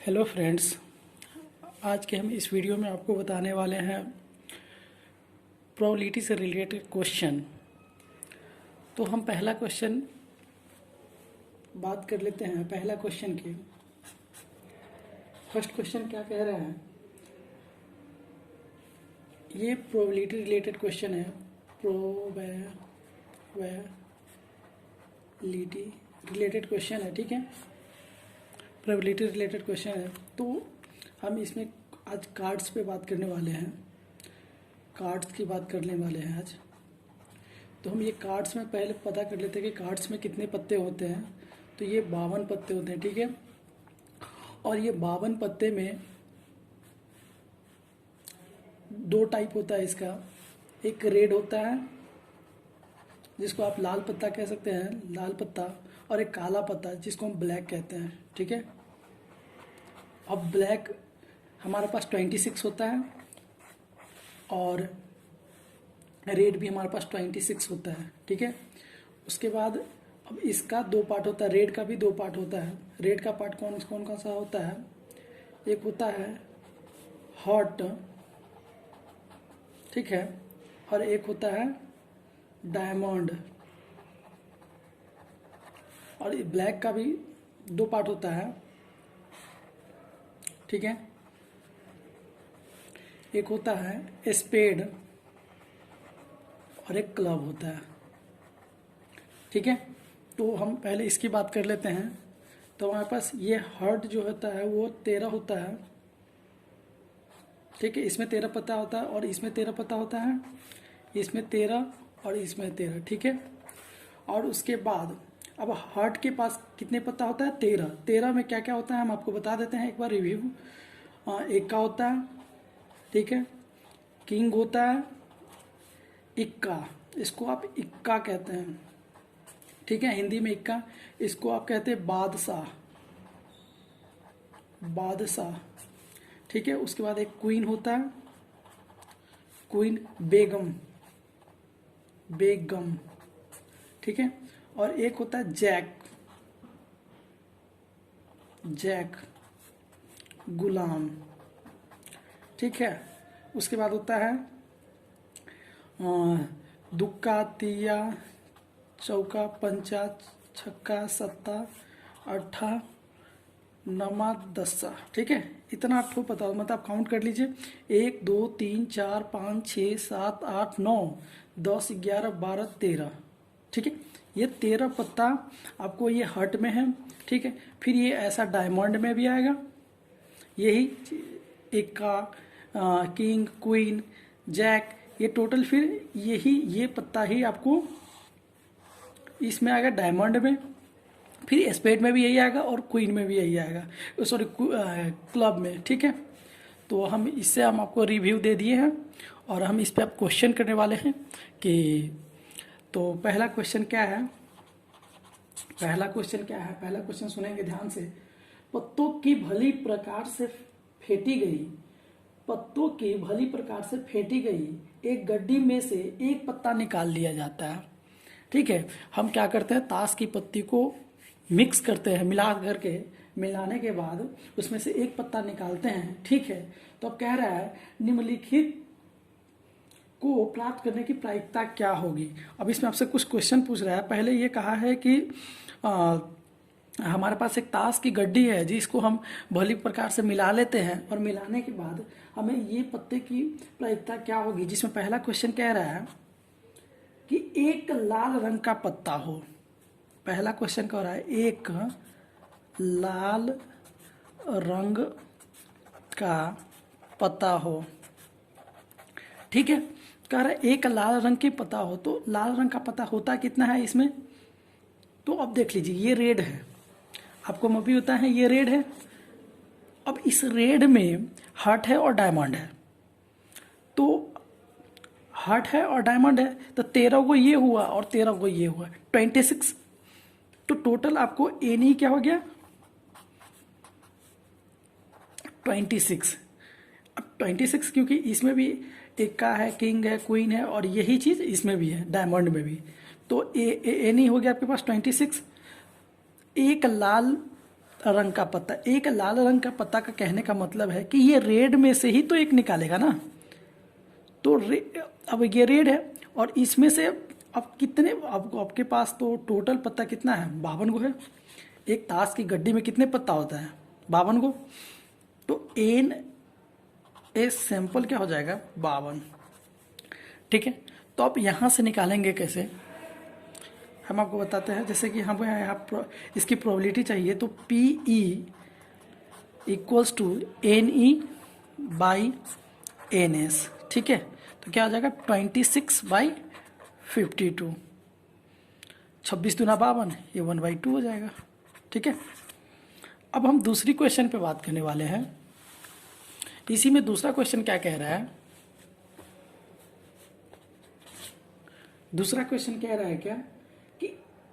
Hello friends, आज के हम इस वीडियो में आपको बताने वाले हैं प्रोबेबिलिटी से रिलेटेड क्वेश्चन। तो हम पहला क्वेश्चन बात कर लेते हैं। पहला क्वेश्चन की फर्स्ट क्वेश्चन क्या कह रहा है, ये प्रोबेबिलिटी रिलेटेड क्वेश्चन है। प्रोबेबिलिटी रिलेटेड क्वेश्चन है, ठीक है। प्रोबेबिलिटी रिलेटेड क्वेश्चन है, तो हम इसमें आज कार्ड्स पे बात करने वाले हैं। कार्ड्स की बात करने वाले हैं आज। तो हम ये कार्ड्स में पहले पता कर लेते हैं कि कार्ड्स में कितने पत्ते होते हैं। तो ये 52 पत्ते होते हैं, ठीक है। और ये 52 पत्ते में दो टाइप होता है इसका। एक रेड होता है जिसको आप लाल पत्ता कह सकते हैं, लाल पत्ता, और एक काला पत्ता जिसको हम ब्लैक कहते हैं, ठीक है। अब ब्लैक हमारे पास 26 होता है और रेड भी हमारे पास 26 होता है, ठीक है। उसके बाद अब इसका दो पार्ट होता है, रेड का भी दो पार्ट होता है। रेड का पार्ट कौन कौन सा होता है, एक होता है हॉट, ठीक है, और एक होता है डायमंड। और ब्लैक का भी दो पार्ट होता है, ठीक है। एक होता है स्पेड और एक क्लब होता है, ठीक है। तो हम पहले इसकी बात कर लेते हैं। तो हमारे पास ये हर्ट जो होता है वो 13 होता है, ठीक है। इसमें 13 पत्ता होता है और इसमें 13 पत्ता होता है, इसमें 13 और इसमें 13, ठीक है। और उसके बाद अब हार्ट के पास कितने पत्ता होता है, 13। 13 में क्या क्या होता है हम आपको बता देते हैं एक बार रिव्यू। इक्का होता है, ठीक है, किंग होता है, इक्का, इसको आप इक्का कहते हैं, ठीक है, हिंदी में इक्का। इसको आप कहते हैं बादशाह, बादशाह, ठीक है। उसके बाद एक क्वीन होता है, क्वीन, बेगम, बेगम, ठीक है। और एक होता है जैक, जैक, गुलाम, ठीक है। उसके बाद होता है दुक्का, तिया, चौका, पंचा, छक्का, सत्ता, अट्ठा, नमा, दस्सा, ठीक है। इतना आपको पता हो, मतलब आप काउंट कर लीजिए। 1 2 3 4 5 6 7 8 9 10 11 12 13, ठीक है। ये 13 पत्ता आपको ये हर्ट में है, ठीक है। फिर ये ऐसा डायमंड में भी आएगा, यही इक्का, किंग, क्वीन, जैक, ये टोटल फिर यही ये पत्ता ही आपको इसमें आएगा डायमंड में। फिर स्पेड में भी यही आएगा और क्वीन में भी यही आएगा, सॉरी क्लब में, ठीक है। तो हम इससे हम आपको रिव्यू दे दिए हैं और हम इस पे आप क्वेश्चन करने वाले हैं कि तो पहला क्वेश्चन क्या है, पहला क्वेश्चन क्या है, पहला क्वेश्चन सुनेंगे ध्यान से। पत्तों की भली प्रकार से फेंटी गई, पत्तों की भली प्रकार से फेंटी गई एक गड्डी में से एक पत्ता निकाल लिया जाता है, ठीक है। हम क्या करते हैं, ताश की पत्ती को मिक्स करते हैं, मिला करके, मिलाने के बाद उसमें से एक पत्ता निकालते हैं, ठीक है। तो अब कह रहा है निम्नलिखित को प्राप्त करने की प्रायिकता क्या होगी। अब इसमें आपसे कुछ क्वेश्चन पूछ रहा है। पहले ये कहा है कि हमारे पास एक ताश की गड्डी है जिसको हम भली प्रकार से मिला लेते हैं और मिलाने के बाद हमें ये पत्ते की प्रायिकता क्या होगी। जिसमें पहला क्वेश्चन कह रहा है कि एक लाल रंग का पत्ता हो। पहला क्वेश्चन कह रहा है एक लाल रंग का पत्ता हो, ठीक है। कह रहा है एक लाल रंग के पत्ता हो, तो लाल रंग का पत्ता होता कितना है इसमें। तो अब देख लीजिए, ये रेड है, आपको भी होता है, ये रेड है। अब इस रेड में हार्ट है और डायमंड है, तो हार्ट है और डायमंड है, तो 13 को ये हुआ और 13 को ये हुआ, 26। तो टोटल आपको एनी क्या हो गया, 26। अब 26 क्योंकि इसमें भी इक्का है, किंग है, क्वीन है और यही चीज इसमें भी है, डायमंड में भी। तो एनी हो गया आपके पास 26। एक लाल रंग का पत्ता, एक लाल रंग का पत्ता का कहने का मतलब है कि ये रेड में से ही तो एक निकालेगा ना। तो अब ये रेड है और इसमें से अब कितने, अब आपके पास तो टोटल पत्ता कितना है, 52 गो है। एक ताश की गड्डी में कितने पत्ता होता है, 52 गो। तो एन ए सैंपल क्या हो जाएगा, 52। ठीक है, तो आप यहाँ से निकालेंगे कैसे, हम आपको बताते हैं। जैसे कि हम यहाँ इसकी प्रोबेबिलिटी चाहिए, तो P E equals to n E by N S. ठीक है, तो क्या हो जाएगा 26/52, 26 दूना 52, ये 1/2 हो जाएगा। ठीक है, अब हम दूसरी क्वेश्चन पे बात करने वाले हैं। इसी में दूसरा क्वेश्चन क्या कह रहा है, दूसरा क्वेश्चन कह रहा है क्या कि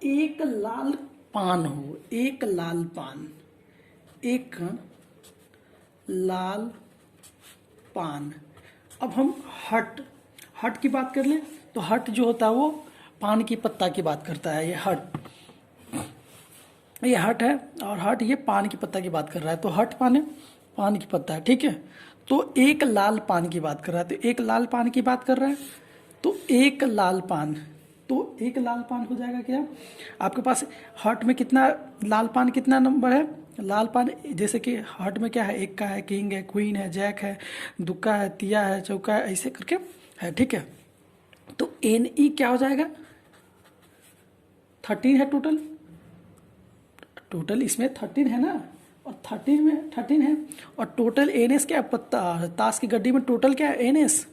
एक लाल पान हो, एक लाल पान, एक लाल पान। अब हम हट की बात कर लें, तो हट जो होता है वो पान की पत्ता की बात करता है। ये हट है और हट ये पान की पत्ता की बात कर रहा है। तो हट पान है, पान की पत्ता है। ठीक है, तो एक लाल पान की बात कर रहा है, तो एक लाल पान की बात कर रहा है, तो एक लाल पान, तो एक लाल पान हो जाएगा क्या, आपके पास हट में कितना लाल पान, कितना नंबर है लाल पान। जैसे कि हट में क्या है, एक का है, किंग है, क्वीन है, जैक है, दुक्का है, तिया है, चौका है, ऐसे करके है। ठीक है, तो एन ई क्या हो जाएगा, 13 है टोटल इसमें 13 है ना, और 13 में 13 है, और टोटल एन एस क्या है, पत्ता ताश की गड्डी में टोटल क्या है, एन एस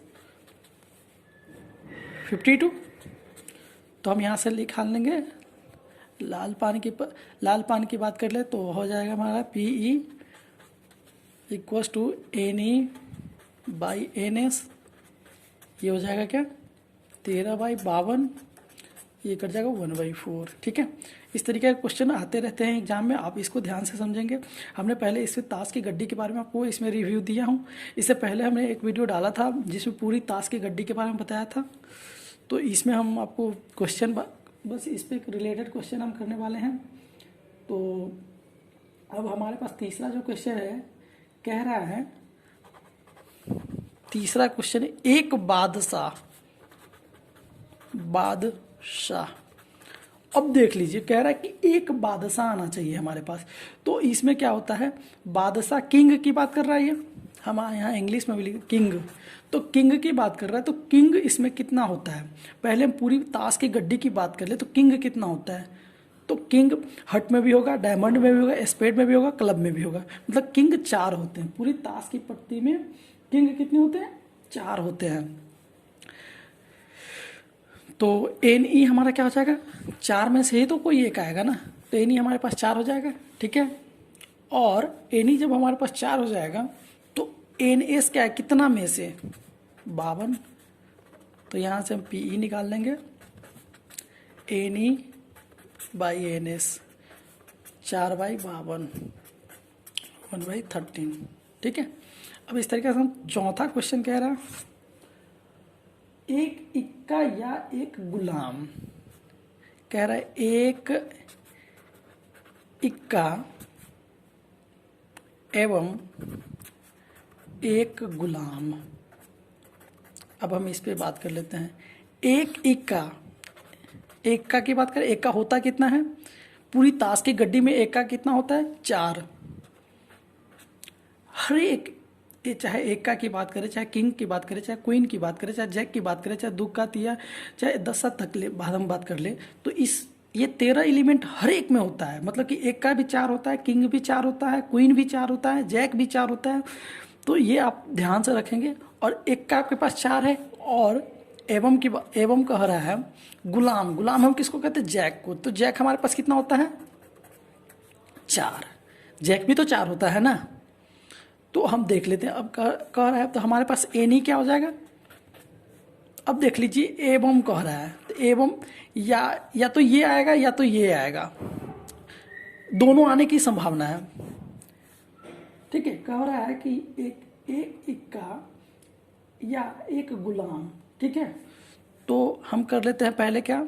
52। तो हम यहाँ से निकाल लेंगे, लाल पान की बात कर ले तो हो जाएगा हमारा P E equals to n E by N S. ये हो जाएगा क्या 13/52, ये कट जाएगा 1/4। ठीक है, इस तरीके के क्वेश्चन आते रहते हैं एग्जाम में, आप इसको ध्यान से समझेंगे। हमने पहले इससे ताश की गड्डी के बारे में आपको इसमें रिव्यू दिया हूँ। इससे पहले हमने एक वीडियो डाला था जिसमें पूरी ताश की गड्डी के बारे में बताया था। तो इसमें हम आपको क्वेश्चन बस इस पर रिलेटेड क्वेश्चन हम करने वाले हैं। तो अब हमारे पास तीसरा जो क्वेश्चन है, कह रहा है, तीसरा क्वेश्चन है, एक बादशाह। अब देख लीजिए, कह रहा है कि एक बादशाह आना चाहिए हमारे पास। तो इसमें क्या होता है, बादशाह किंग की बात कर रहा है, हम यहाँ इंग्लिश में भी लिखे किंग, तो किंग की बात कर रहा है। तो किंग इसमें कितना होता है, पहले हम पूरी ताश की गड्डी की बात कर ले, तो किंग कितना होता है। तो किंग हट में भी होगा, डायमंड में भी होगा, स्पेड में भी होगा, क्लब में भी होगा। मतलब किंग 4 होते हैं पूरी ताश की पट्टी में। किंग कितने होते हैं, 4 होते हैं। तो एन ई हमारा क्या हो जाएगा, 4 में से ही तो कोई एक आएगा ना, तो एन ई हमारे पास 4 हो जाएगा। ठीक है, और एन ई जब हमारे पास 4 हो जाएगा, तो एन एस क्या है, कितना में से 52। तो यहाँ से हम पी ई निकाल लेंगे, n E by N S 4/52, 1/13। ठीक है, अब इस तरीके से हम चौथा क्वेश्चन कह रहा है, एक इक्का या एक गुलाम। कह रहा है एक इक्का एवं एक गुलाम। अब हम इस पे बात कर लेते हैं। एक इक्का की बात करें, इक्का होता कितना है, पूरी ताश की गड्डी में इक्का कितना होता है, 4। हर एक, चाहे इक्का की बात करें, चाहे किंग की बात करें, चाहे क्वीन की बात करें, चाहे जैक की बात करें, चाहे दुक्का तिया, चाहे 10 तक ले हम बात कर ले, तो ये 13 एलिमेंट हर एक में होता है। मतलब कि इक्का भी 4 होता है, किंग भी 4 होता है, क्वीन भी 4 होता है, जैक भी 4 होता है। तो ये आप ध्यान से रखेंगे। और इक्का आपके पास 4 है, और एवं कह रहा है गुलाम हम किसको कहते हैं, जैक को। तो जैक हमारे पास कितना होता है, 4। जैक भी तो 4 होता है ना। तो हम देख लेते हैं, अब कह रहा है तो हमारे पास एन ई क्या हो जाएगा। अब देख लीजिए, एवं कह रहा है, तो एवं या तो ये आएगा या तो ये आएगा, दोनों आने की संभावना है। ठीक है, कह रहा है कि एक इक्का या एक गुलाम। ठीक है, तो हम कर लेते हैं पहले क्या,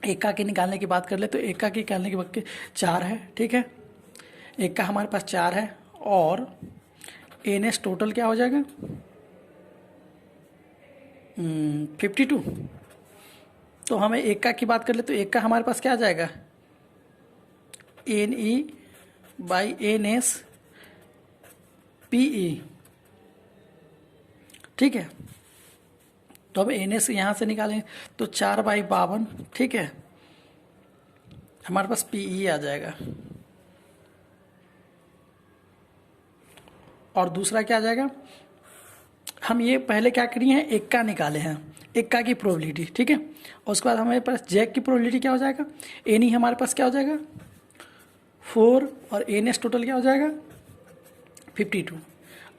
इक्का के निकालने की बात कर ले, तो इक्का के निकालने के वक्त 4 है। ठीक है, एक का हमारे पास 4 है और एन एस टोटल क्या हो जाएगा 52। तो हमें एक का की बात कर ले तो एक का हमारे पास क्या आ जाएगा N E by N S P E. ठीक है, तो अब एन एस यहाँ से निकालेंगे तो 4/52, ठीक है, हमारे पास पी ई आ जाएगा। और दूसरा क्या आ जाएगा, हम ये पहले क्या करिए हैं एक का निकाले हैं, एक का की प्रोबेबिलिटी, ठीक है। और उसके बाद हमारे पास जैक की प्रोबेबिलिटी क्या हो जाएगा, एन ई हमारे पास क्या हो जाएगा 4 और एन एस टोटल क्या हो जाएगा 52।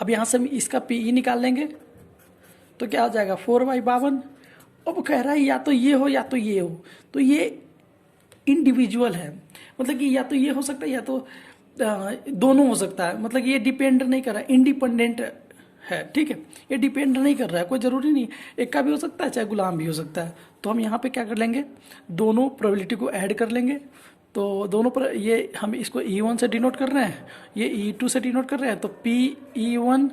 अब यहाँ से हम इसका पी ई निकाल लेंगे तो क्या हो जाएगा 4/52। अब कह रहा है या तो ये हो या तो ये हो, तो ये इंडिविजुअल है, मतलब कि या तो ये हो सकता है या तो दोनों हो सकता है, मतलब कि ये डिपेंड नहीं कर रहा है, इंडिपेंडेंट है, ठीक है, ये डिपेंड नहीं कर रहा है, कोई ज़रूरी नहीं एक का भी हो सकता है चाहे गुलाम भी हो सकता है। तो हम यहाँ पे क्या कर लेंगे दोनों प्रोबेबिलिटी को ऐड कर लेंगे। तो दोनों पर ये हम इसको E1 से डिनोट कर रहे हैं, ये E2 से डिनोट कर रहे हैं, तो PE1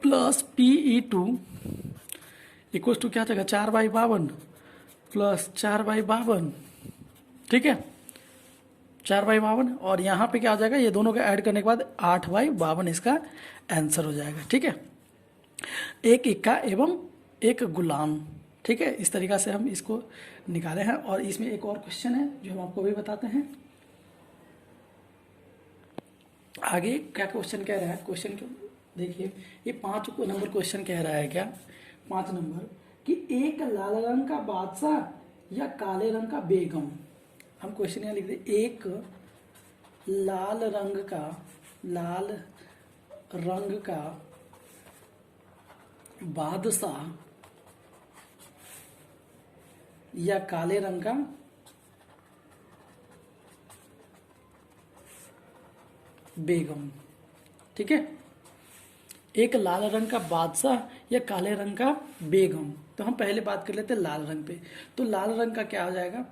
plus PE2 equals to क्या आ जाएगा 4/52 प्लस 4/52, ठीक है 4/52। और यहाँ पे क्या आ जाएगा ये दोनों का ऐड करने के बाद 8/52 इसका आंसर हो जाएगा, ठीक है। एक इक्का एवं एक गुलाम, ठीक है, इस तरीका से हम इसको निकाले हैं। और इसमें एक और क्वेश्चन है जो हम आपको भी बताते हैं। आगे क्या क्वेश्चन कह रहा है, क्वेश्चन देखिए ये 5 नंबर क्वेश्चन कह रहा है, क्या 5 नंबर कि एक लाल रंग का बादशाह या काले रंग का बेगम। हम क्वेश्चन यहाँ लिख दे एक लाल रंग का बादशाह या काले रंग का बेगम, ठीक है। एक लाल रंग का बादशाह या काले रंग का बेगम। तो हम पहले बात कर लेते हैं लाल रंग पे। तो लाल रंग का क्या हो जाएगा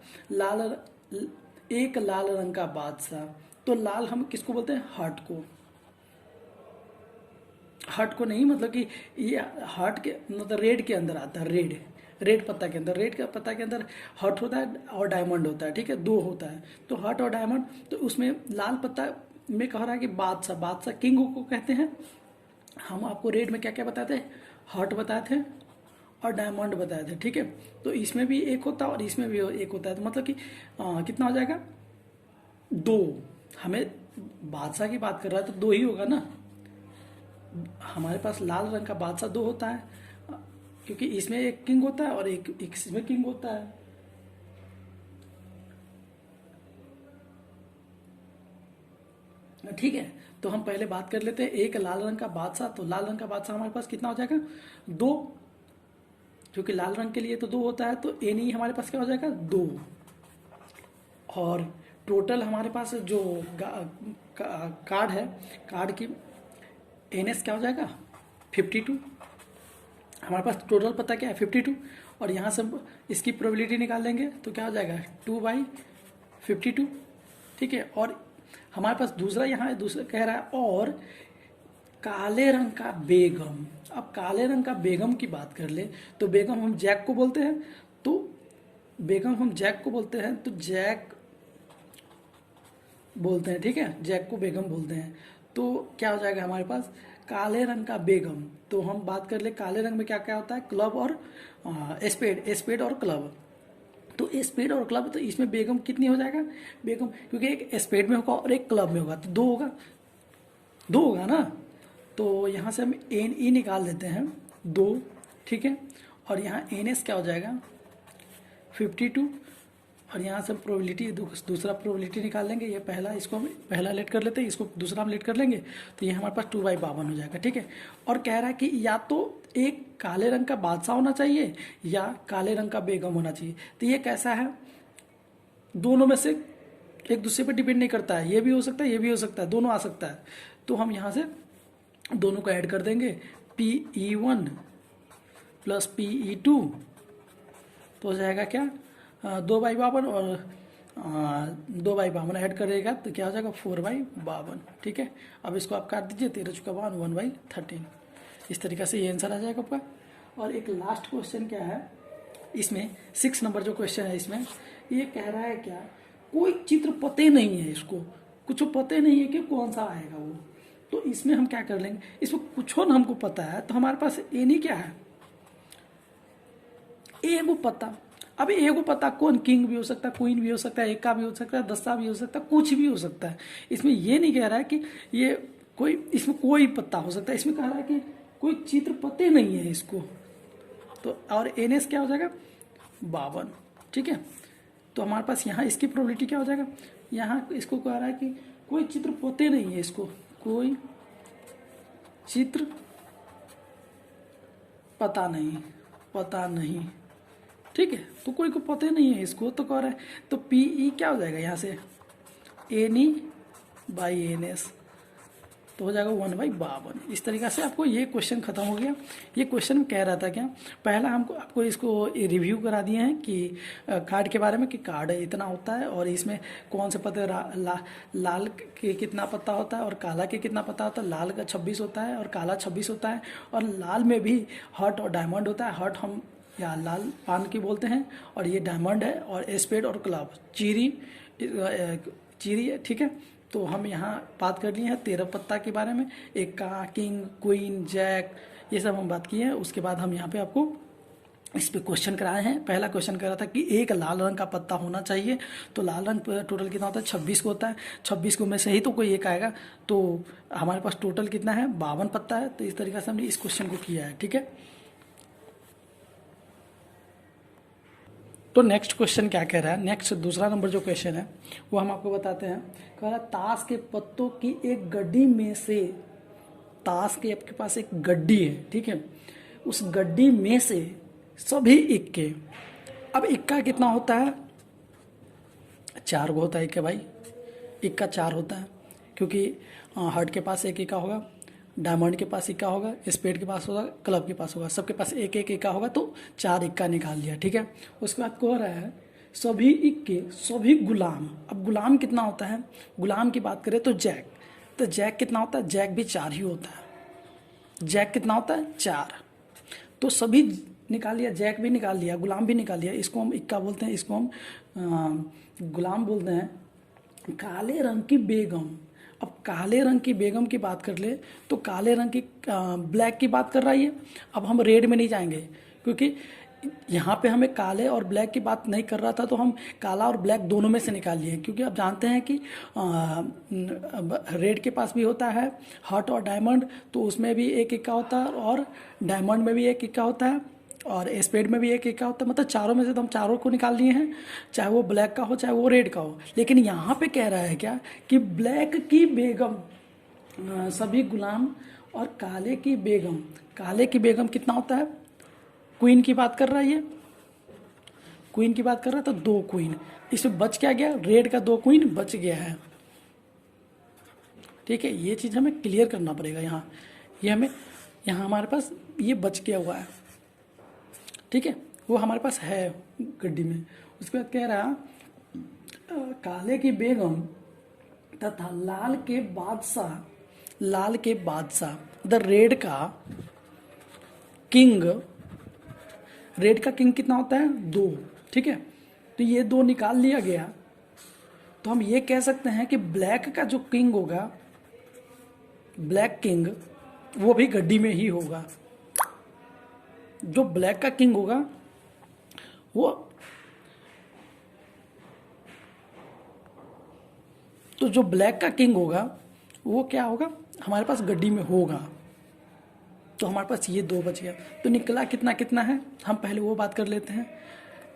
एक लाल रंग का बादशाह, तो लाल हम किसको बोलते हैं हार्ट को, हार्ट को नहीं, मतलब कि ये हार्ट के मतलब रेड के अंदर आता है, रेड पत्ता के अंदर, रेड का पत्ता के अंदर हार्ट होता है और डायमंड होता है, ठीक है, 2 होता है, तो हार्ट और डायमंड। तो उसमें लाल पत्ता में कह रहा है कि बादशाह किंग को कहते हैं। हम आपको रेड में क्या क्या बताए थे, हार्ट बताए थे और डायमंड बताए थे, ठीक है। तो इसमें भी एक होता है और इसमें भी एक होता है, तो मतलब कि कितना हो जाएगा 2। हमें बादशाह की बात कर रहा है तो 2 ही होगा ना, हमारे पास लाल रंग का बादशाह 2 होता है, क्योंकि इसमें एक किंग होता है और एक इसमें किंग होता है। ठीक है, तो हम पहले बात कर लेते हैं एक लाल रंग का बादशाह। तो लाल रंग का बादशाह हमारे पास कितना हो जाएगा 2, क्योंकि लाल रंग के लिए तो 2 होता है, तो एन ई हमारे पास क्या हो जाएगा 2। और टोटल हमारे पास जो कार्ड है, कार्ड की एन एस क्या हो जाएगा 52। हमारे पास टोटल पता क्या है 52, और यहाँ से इसकी प्रोबेबिलिटी निकाल लेंगे तो क्या हो जाएगा 2/52, ठीक है। और हमारे पास दूसरा यहाँ दूसरा कह रहा है और काले रंग का बेगम। अब काले रंग का बेगम की बात कर ले तो बेगम हम जैक को बोलते हैं, तो बेगम हम जैक को बोलते हैं, तो जैक बोलते हैं, ठीक है, जैक को बेगम बोलते हैं। तो क्या हो जाएगा हमारे पास काले रंग का बेगम। तो हम बात कर ले काले रंग में क्या क्या होता है क्लब और स्पेड और क्लब। तो स्पेड और क्लब, तो इसमें बेगम कितनी हो जाएगा बेगम, क्योंकि एक स्पेड में होगा और एक क्लब में होगा, तो 2 होगा ना। तो यहाँ से हम एन ई निकाल देते हैं 2, ठीक है। और यहाँ एन एस क्या हो जाएगा 52, और यहाँ से प्रोबेबिलिटी दूसरा प्रोबेबिलिटी निकाल लेंगे। ये पहला, इसको हम पहला लेट कर लेते हैं, इसको दूसरा हम लेट कर लेंगे, तो ये हमारे पास 2/52 हो जाएगा, ठीक है। और कह रहा है कि या तो एक काले रंग का बादशाह होना चाहिए या काले रंग का बेगम होना चाहिए। तो ये कैसा है, दोनों में से एक दूसरे पर डिपेंड नहीं करता है, ये भी हो सकता है ये भी हो सकता है, दोनों आ सकता है। तो हम यहाँ से दोनों को ऐड कर देंगे, PE1 प्लस PE2, तो हो जाएगा क्या 2/52, और 2/52 ऐड करेगा तो क्या हो जाएगा 4/52, ठीक है। अब इसको आप काट दीजिए, 13×52 1/13। इस तरीके से ये आंसर आ जाएगा आपका। और एक लास्ट क्वेश्चन क्या है इसमें, 6 नंबर जो क्वेश्चन है इसमें, ये कह रहा है क्या, कोई चित्र पते नहीं है, इसको कुछ पते नहीं है कि कौन सा आएगा वो। तो इसमें हम क्या कर लेंगे, इसमें कुछ न हमको पता है तो हमारे पास एनी क्या है, एगो पता। अब एगो पता कौन, किंग भी हो सकता है, क्वीन भी हो सकता है, एका भी हो सकता है, दस्ता भी हो सकता है, कुछ भी हो सकता है। इसमें ये नहीं कह रहा है कि ये कोई, इसमें कोई पत्ता हो सकता है, इसमें कह रहा है कि कोई चित्र पते नहीं है इसको। तो और एनएस क्या हो जाएगा 52, ठीक है। तो हमारे पास यहाँ इसकी प्रोबेबिलिटी क्या हो जाएगा, यहाँ इसको कह रहा है कि कोई चित्र पते नहीं है इसको, कोई चित्र पता नहीं, ठीक है। तो कोई को पता नहीं है इसको, तो कह रहा है तो पीई क्या हो जाएगा यहाँ से NE/NS, तो हो जाएगा 1/52। इस तरीक़े से आपको ये क्वेश्चन खत्म हो गया। ये क्वेश्चन कह रहा था क्या, पहला हमको आपको इसको रिव्यू करा दिए हैं कि कार्ड के बारे में, कि कार्ड इतना होता है और इसमें कौन से पत्ते लाल के कितना पत्ता होता है और काला के कितना पत्ता होता है। लाल का 26 होता है और काला 26 होता है, और लाल में भी हार्ट और डायमंड होता है। हार्ट हम या लाल पान की बोलते हैं, और ये डायमंड है, और स्पेड और क्लब चीरी है, ठीक है। तो हम यहाँ बात कर लिए हैं 13 पत्ता के बारे में, एक का किंग, क्वीन, जैक, ये सब हम बात किए हैं। उसके बाद हम यहाँ पे आपको इस पे क्वेश्चन कराए हैं। पहला क्वेश्चन कह रहा था कि एक लाल रंग का पत्ता होना चाहिए, तो लाल रंग टोटल कितना होता है 26 को होता है, 26 को में से ही तो कोई एक आएगा, तो हमारे पास टोटल कितना है 52 पत्ता है। तो इस तरीके से हमने इस क्वेश्चन को किया है, ठीक है। तो नेक्स्ट क्वेश्चन क्या कह रहा है, नेक्स्ट दूसरा नंबर जो क्वेश्चन है वो हम आपको बताते हैं। कह रहा है ताश के पत्तों की एक गड्डी में से, ताश के आपके पास एक गड्डी है, ठीक है, उस गड्डी में से सभी इक्के, अब इक्का कितना होता है 4 गो होता है इक्का भाई, इक्का 4 होता है, क्योंकि हार्ट के पास एक इक्का होगा, डायमंड के पास इक्का होगा, स्पेड के पास होगा, क्लब के पास होगा, सबके पास एक एक इक्का होगा, तो 4 इक्का निकाल लिया, ठीक है। उसके बाद कह रहा है सभी इक्के सभी गुलाम। अब गुलाम कितना होता है, गुलाम की बात करें तो जैक, तो जैक कितना होता है, जैक भी 4 ही होता है। जैक कितना होता है 4, तो सभी निकाल लिया, जैक भी निकाल लिया, गुलाम भी निकाल लिया। इसको हम इक्का बोलते हैं, इसको हम गुलाम बोलते हैं। काले रंग की बेगम, अब काले रंग की बेगम की बात कर ले तो काले रंग की ब्लैक की बात कर रहा है। अब हम रेड में नहीं जाएंगे, क्योंकि यहाँ पे हमें काले और ब्लैक की बात नहीं कर रहा था, तो हम काला और ब्लैक दोनों में से निकाल लिए, क्योंकि आप जानते हैं कि रेड के पास भी होता है हार्ट और डायमंड, तो उसमें भी एक इक्का होता है, और डायमंड में भी एक इक्का होता है, और स्पेड में भी एक इक्का होता है। मतलब चारों में से तो हम चारों को निकाल लिए हैं, चाहे वो ब्लैक का हो चाहे वो रेड का हो। लेकिन यहाँ पे कह रहा है क्या कि ब्लैक की बेगम सभी गुलाम, और काले की बेगम, काले की बेगम कितना होता है, क्वीन की बात कर रहा है, ये क्वीन की बात कर रहा है, तो 2 क्वीन, इसमें बच क्या गया, रेड का 2 क्वीन बच गया है, ठीक है। ये चीज़ हमें क्लियर करना पड़ेगा यहाँ, ये हमें यहाँ हमारे पास ये बच गया हुआ है, ठीक है, वो हमारे पास है गड्डी में। उसके बाद कह रहा काले की बेगम तथा लाल के बादशाह, लाल के बादशाह द रेड का किंग, रेड का किंग कितना होता है 2, ठीक है। तो ये 2 निकाल लिया गया, तो हम ये कह सकते हैं कि ब्लैक का जो किंग होगा, ब्लैक किंग, वो भी गड्डी में ही होगा। जो ब्लैक का किंग होगा वो, तो जो ब्लैक का किंग होगा वो क्या होगा हमारे पास गड्डी में होगा। तो हमारे पास ये 2 बच गया, तो निकला कितना कितना है, हम पहले वो बात कर लेते हैं।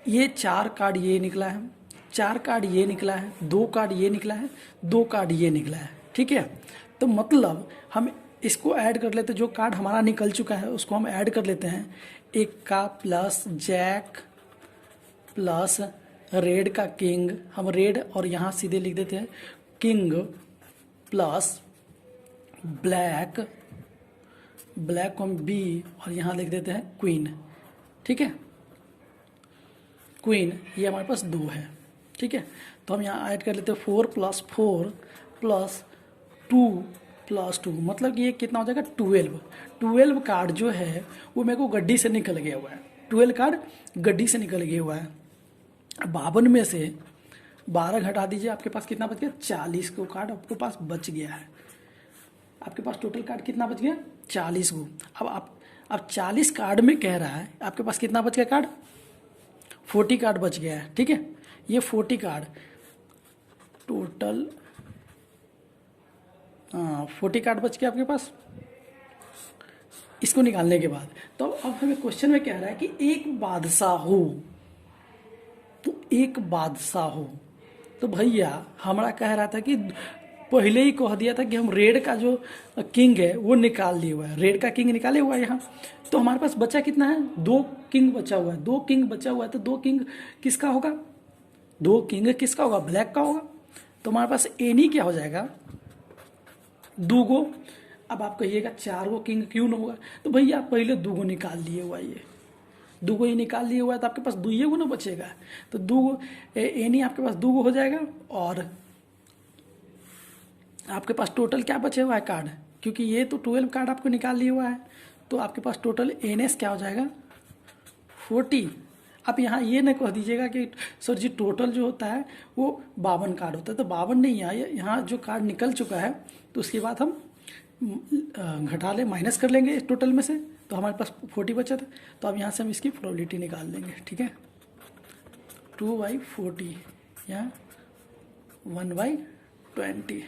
ये 4 कार्ड ये निकला है, 4 कार्ड ये निकला है, 2 कार्ड ये निकला है, 2 कार्ड ये निकला है, ठीक है। तो मतलब हम इसको ऐड कर लेते हैं, जो कार्ड हमारा निकल चुका है उसको हम ऐड कर लेते हैं। एक का प्लस जैक प्लस रेड का किंग, हम रेड और यहाँ सीधे लिख देते हैं किंग, प्लस ब्लैक, ब्लैक को हम बी और यहाँ लिख देते हैं क्वीन, ठीक है। क्वीन ये हमारे पास 2 है, ठीक है। तो हम यहाँ ऐड कर लेते हैं 4 + 4 + 2 + 2, मतलब कि ये कितना हो जाएगा 12। 12 कार्ड जो है वो मेरे को गड्डी से निकल गया हुआ है, 12 कार्ड गड्डी से निकल गया हुआ है। 52 में से 12 घटा दीजिए, आपके पास कितना बच गया 40 को कार्ड आपके पास बच गया है। आपके पास टोटल कार्ड कितना बच गया 40 को। अब 40 कार्ड में कह रहा है आपके पास कितना बच गया कार्ड 40 कार्ड बच गया है, ठीक है। ये 40 कार्ड टोटल 40 कार्ड बच गया आपके पास। इसको निकालने के बाद तो अब हमें क्वेश्चन में कह रहा है कि एक बादशाह हो, तो एक बादशाह हो, तो भैया हमारा कह रहा था कि पहले ही कह दिया था कि हम रेड का जो किंग है वो निकाल लिए हुआ है, रेड का किंग निकाले हुआ है यहाँ। तो हमारे पास बचा कितना है 2 किंग बचा हुआ है, 2 किंग बचा हुआ है। तो 2 किंग किसका होगा 2 किंग किसका होगा ब्लैक का होगा। तो हमारे पास एनी क्या हो जाएगा 2 गो। अब आप कहिएगा 4 गो किंग क्यों ना होगा, तो भैया आप पहले 2 गो निकाल लिए हुआ, ये 2 गो ही निकाल लिए हुआ है तो आपके पास 2 ही गो ना बचेगा। तो 2 गो एनी आपके पास 2 गो हो जाएगा। और आपके पास टोटल क्या बचे हुआ है कार्ड, क्योंकि ये तो 12 कार्ड आपको निकाल लिया हुआ है, तो आपके पास टोटल एनएस क्या हो जाएगा 40। आप यहाँ ये न कह दीजिएगा कि सर जी टोटल जो होता है वो 52 कार्ड होता है, तो 52 नहीं है, यहाँ जो कार्ड निकल चुका है तो उसके बाद हम घटा ले माइनस कर लेंगे टोटल में से, तो हमारे पास 40 बचा था। तो अब यहाँ से हम इसकी प्रोबेबिलिटी निकाल लेंगे, ठीक है। 2/40 यहाँ 1/20,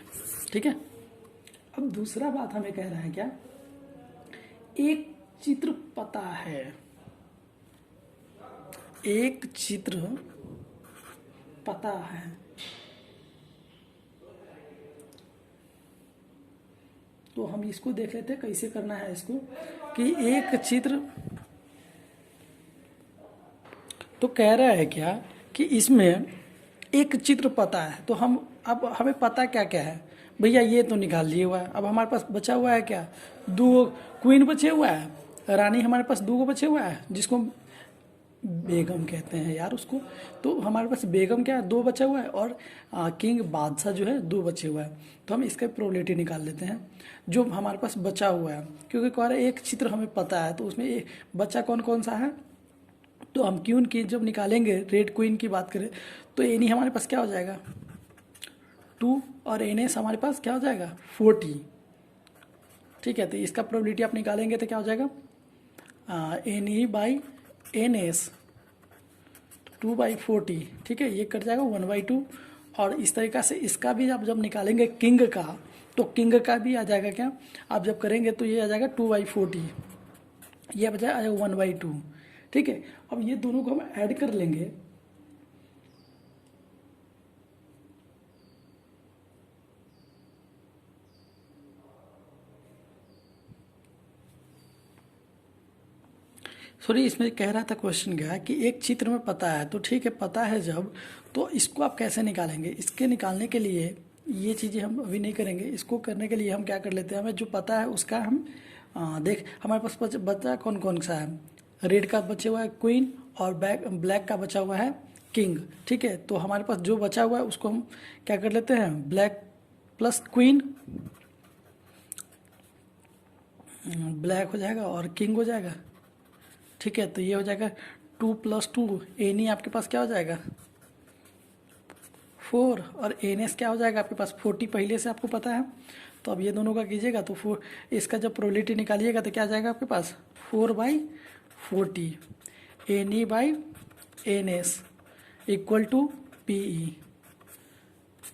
ठीक है। अब दूसरा बात हमें कह रहा है क्या, एक चित्र पता है, एक चित्र पता है, तो हम इसको देख लेते हैं कैसे करना है इसको, कि एक चित्र, तो कह रहा है क्या कि इसमें एक चित्र पता है, तो हम अब हमें पता क्या क्या है भैया, ये तो निकाल लिए हुआ है। अब हमारे पास बचा हुआ है क्या 2 क्वीन बचे हुआ है, रानी हमारे पास 2 बचे हुआ है, जिसको बेगम कहते हैं यार उसको। तो हमारे पास बेगम क्या है 2 बचा हुआ है, और किंग बादशाह जो है 2 बचे हुआ है। तो हम इसका प्रोबेबिलिटी निकाल लेते हैं जो हमारे पास बचा हुआ है, क्योंकि कह रहे एक चित्र हमें पता है, तो उसमें एक बचा कौन कौन सा है। तो हम क्वीन की जब निकालेंगे, रेड क्वीन की बात करें, तो एनी हमारे पास क्या हो जाएगा 2, और एन एस हमारे पास क्या हो जाएगा 40, ठीक है। तो इसका प्रोबेबिलिटी आप निकालेंगे तो क्या हो जाएगा N E by N S 2/40, ठीक है। ये कट जाएगा 1/2। और इस तरीक़ा से इसका भी आप जब निकालेंगे किंग का, तो किंग का भी आ जाएगा क्या, आप जब करेंगे तो ये आ जाएगा 2/40, ये बचा आ जाएगा 1/2, ठीक है। अब ये दोनों को हम ऐड कर लेंगे, सॉरी इसमें कह रहा था क्वेश्चन क्या है कि एक चित्र में पता है, तो ठीक है पता है जब, तो इसको आप कैसे निकालेंगे। इसके निकालने के लिए ये चीज़ें हम अभी नहीं करेंगे, इसको करने के लिए हम क्या कर लेते हैं, हमें जो पता है उसका हम देख, हमारे पास बचा कौन कौन सा है, रेड का बचा हुआ है क्वीन, और ब्लैक का बचा हुआ है किंग, ठीक है। तो हमारे पास जो बचा हुआ है उसको हम क्या कर लेते हैं, ब्लैक प्लस क्वीन, ब्लैक हो जाएगा और किंग हो जाएगा, ठीक है। तो ये हो जाएगा 2 + 2, एनी आपके पास क्या हो जाएगा 4, और एन एस क्या हो जाएगा आपके पास 40 पहले से आपको पता है। तो अब ये दोनों का कीजिएगा तो 4, इसका जब प्रोबेबिलिटी निकालिएगा तो क्या आ जाएगा आपके पास 4/40 N E by N S equal to P E,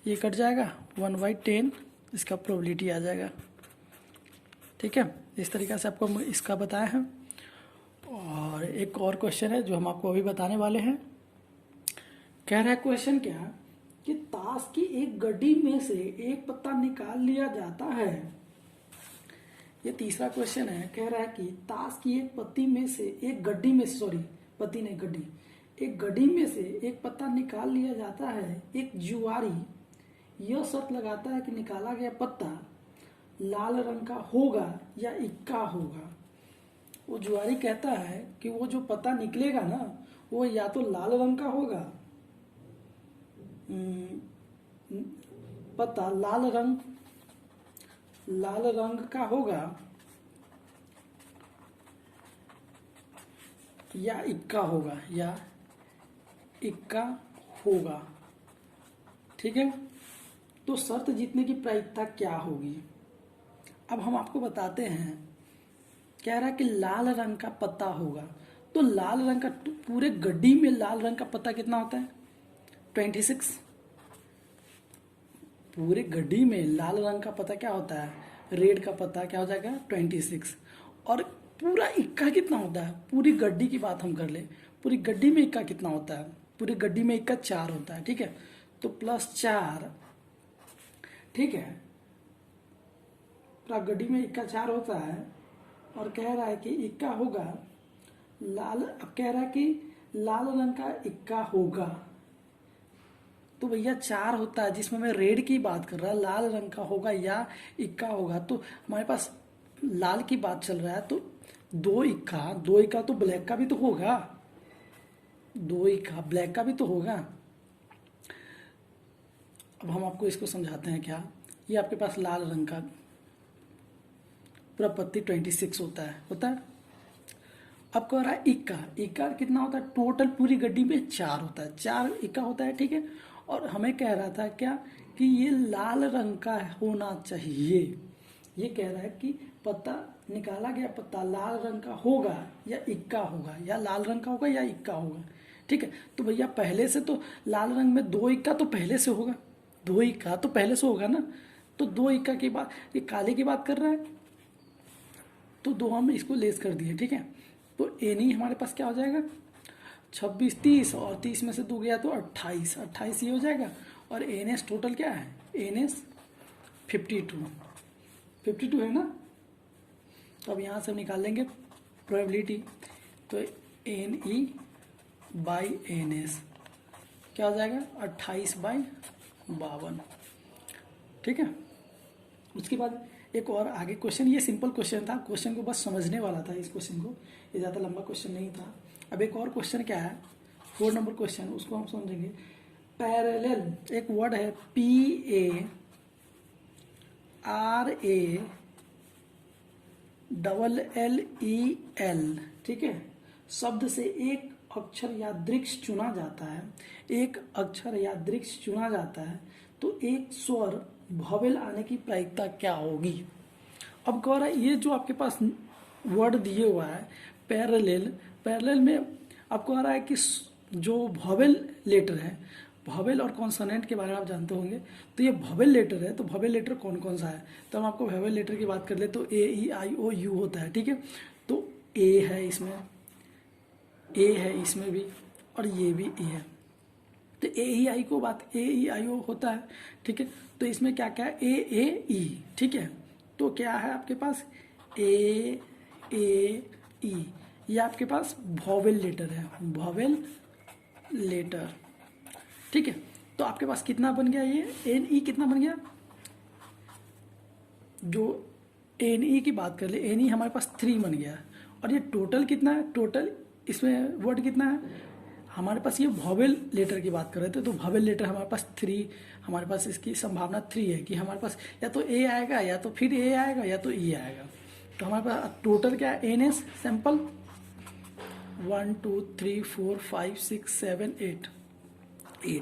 ये कट जाएगा 1/10, इसका प्रोबेबिलिटी आ जाएगा, ठीक है। इस तरीक़ा से आपको इसका बताया है। और एक और क्वेश्चन है जो हम आपको अभी बताने वाले हैं। कह रहा है क्वेश्चन क्या, कि ताश की एक गड्डी में से एक पत्ता निकाल लिया जाता है। ये तीसरा क्वेश्चन है, कह रहा है कि ताश की एक पत्ती में से एक गड्डी में, सॉरी पत्ती नहीं गड्डी, एक गड्डी में से एक पत्ता निकाल लिया जाता है। एक जुआरी यह शर्त लगाता है कि निकाला गया पत्ता लाल रंग का होगा या इक्का होगा। वो जुआरी कहता है कि वो जो पत्ता निकलेगा ना, वो या तो लाल रंग का होगा पता लाल रंग का होगा या इक्का होगा, ठीक है। तो शर्त जीतने की प्रायिकता क्या होगी? अब हम आपको बताते हैं। कह रहा है कि लाल रंग का पत्ता होगा, तो लाल रंग का पूरे गड्डी में लाल रंग का पत्ता कितना होता है? 26। पूरे गड्डी में लाल रंग का पत्ता क्या होता है? रेड का पत्ता क्या हो जाएगा? 26। और पूरा इक्का कितना होता है? पूरी गड्डी की बात हम कर ले, पूरी गड्डी में इक्का कितना होता है? पूरी गड्डी में इक्का 4 होता है, ठीक है। तो +4, ठीक है। पूरा गड्डी में इक्का 4 होता है और कह रहा है कि इक्का होगा लाल। अब कह रहा है कि लाल रंग का इक्का होगा, तो भैया 4 होता है, जिसमें मैं रेड की बात कर रहा, लाल रंग का होगा या इक्का होगा। तो हमारे पास लाल की बात चल रहा है, तो 2 इक्का तो ब्लैक का भी तो होगा, 2 इक्का ब्लैक का भी तो होगा। अब हम आपको इसको समझाते हैं। क्या ये आपके पास लाल रंग का पूरा पत्ती 26 होता है। अब कह रहा है इक्का कितना होता है? टोटल पूरी गड्डी में 4 होता है, 4 इक्का होता है, ठीक है। और हमें कह रहा था क्या कि ये लाल रंग का होना चाहिए। ये कह रहा है कि पत्ता निकाला गया पत्ता लाल रंग का होगा या इक्का होगा, या लाल रंग का होगा या इक्का होगा, ठीक है। तो भैया पहले से तो लाल रंग में 2 इक्का तो पहले से होगा, 2 इक्का तो पहले से होगा ना। तो 2 इक्का की बात, ये काले की बात कर रहा है, तो 2 हम इसको लेस कर दिए, ठीक है। तो एनी हमारे पास क्या हो जाएगा? 26, 30 और 30 में से 2 गया तो 28 ये हो जाएगा। और एनएस टोटल क्या है? एनएस 52 है ना। तो अब यहाँ से हम निकाल लेंगे प्रोबेबिलिटी। तो NE/NS क्या हो जाएगा? 28/52, ठीक है। उसके बाद एक और आगे क्वेश्चन, ये सिंपल क्वेश्चन था, क्वेश्चन को बस समझने वाला था इस क्वेश्चन को, ये ज़्यादा लंबा क्वेश्चन नहीं था। अब एक और क्वेश्चन क्या है, 4 नंबर क्वेश्चन, उसको हम समझेंगे। पैरेलल, एक वर्ड है PARALLEL, ठीक है। शब्द से एक अक्षर या दृक्ष चुना जाता है, एक अक्षर या दृक्ष चुना जाता है, तो एक स्वर भवेल आने की प्रायिकता क्या होगी? अब कह रहा है ये जो आपके पास वर्ड दिए हुआ है पैरेलल में आपको आ रहा है कि जो वॉवेल लेटर है, वॉवेल और कॉन्सोनेंट के बारे में आप जानते होंगे। तो ये वॉवेल लेटर है, तो वॉवेल लेटर कौन कौन सा है? तो हम आपको वॉवेल लेटर की बात कर ले तो A, E, I, O, U होता है, ठीक है। तो ए है इसमें भी, और ये भी ए है। तो A, E, I होता है, ठीक है। तो इसमें क्या क्या है? A, E, ठीक है। तो क्या है आपके पास? A, E, ये आपके पास वॉवेल लेटर है, वॉवेल लेटर, ठीक है। तो आपके पास कितना बन गया? ये NE कितना बन गया? जो NE की बात कर ले, NE हमारे पास 3 बन गया। और ये टोटल कितना है? टोटल इसमें वर्ड कितना है हमारे पास? ये वॉवेल लेटर की बात कर रहे थे, तो वॉवेल लेटर हमारे पास 3, हमारे पास इसकी संभावना 3 है कि हमारे पास या तो A आएगा, या तो फिर A आएगा, या तो E आएगा। तो हमारे पास टोटल क्या है? NS सैंपल 1 2 3 4 5 6 7 8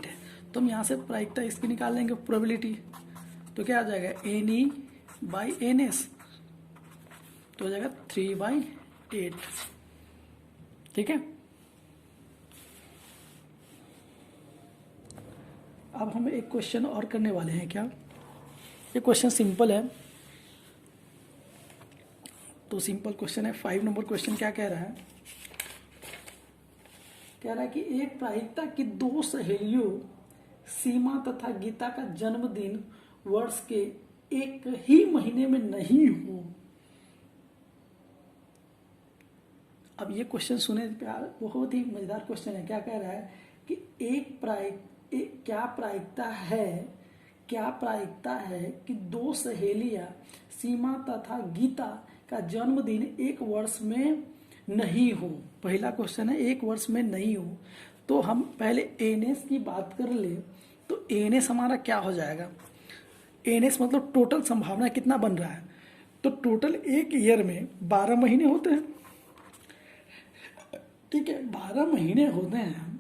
है। तो हम यहाँ से प्रायिकता इसकी निकाल लेंगे, प्रोबेबिलिटी। तो क्या आ जाएगा? NE/NS, तो हो जाएगा 3/8, ठीक है। अब हम एक क्वेश्चन और करने वाले हैं। क्या ये क्वेश्चन सिंपल है? तो सिंपल क्वेश्चन है। 5 नंबर क्वेश्चन क्या कह रहा है? कह रहा है कि एक प्रायिकता की 2 सहेलियों सीमा तथा गीता का जन्मदिन वर्ष के एक ही महीने में नहीं हो। अब ये क्वेश्चन सुने प्यार, बहुत ही मजेदार क्वेश्चन है। क्या कह रहा है कि क्या प्रायिकता है कि 2 सहेलियां सीमा तथा गीता का जन्मदिन एक वर्ष में नहीं हो। पहला क्वेश्चन है, एक वर्ष में नहीं हो। तो हम पहले एनएस की बात कर ले, तो तो एन एस हमारा क्या हो जाएगा, एन एस मतलब टोटल संभावना कितना बन रहा है। तो टोटल एक ईयर में 12 महीने होते हैं, ठीक है, 12 महीने होते हैं।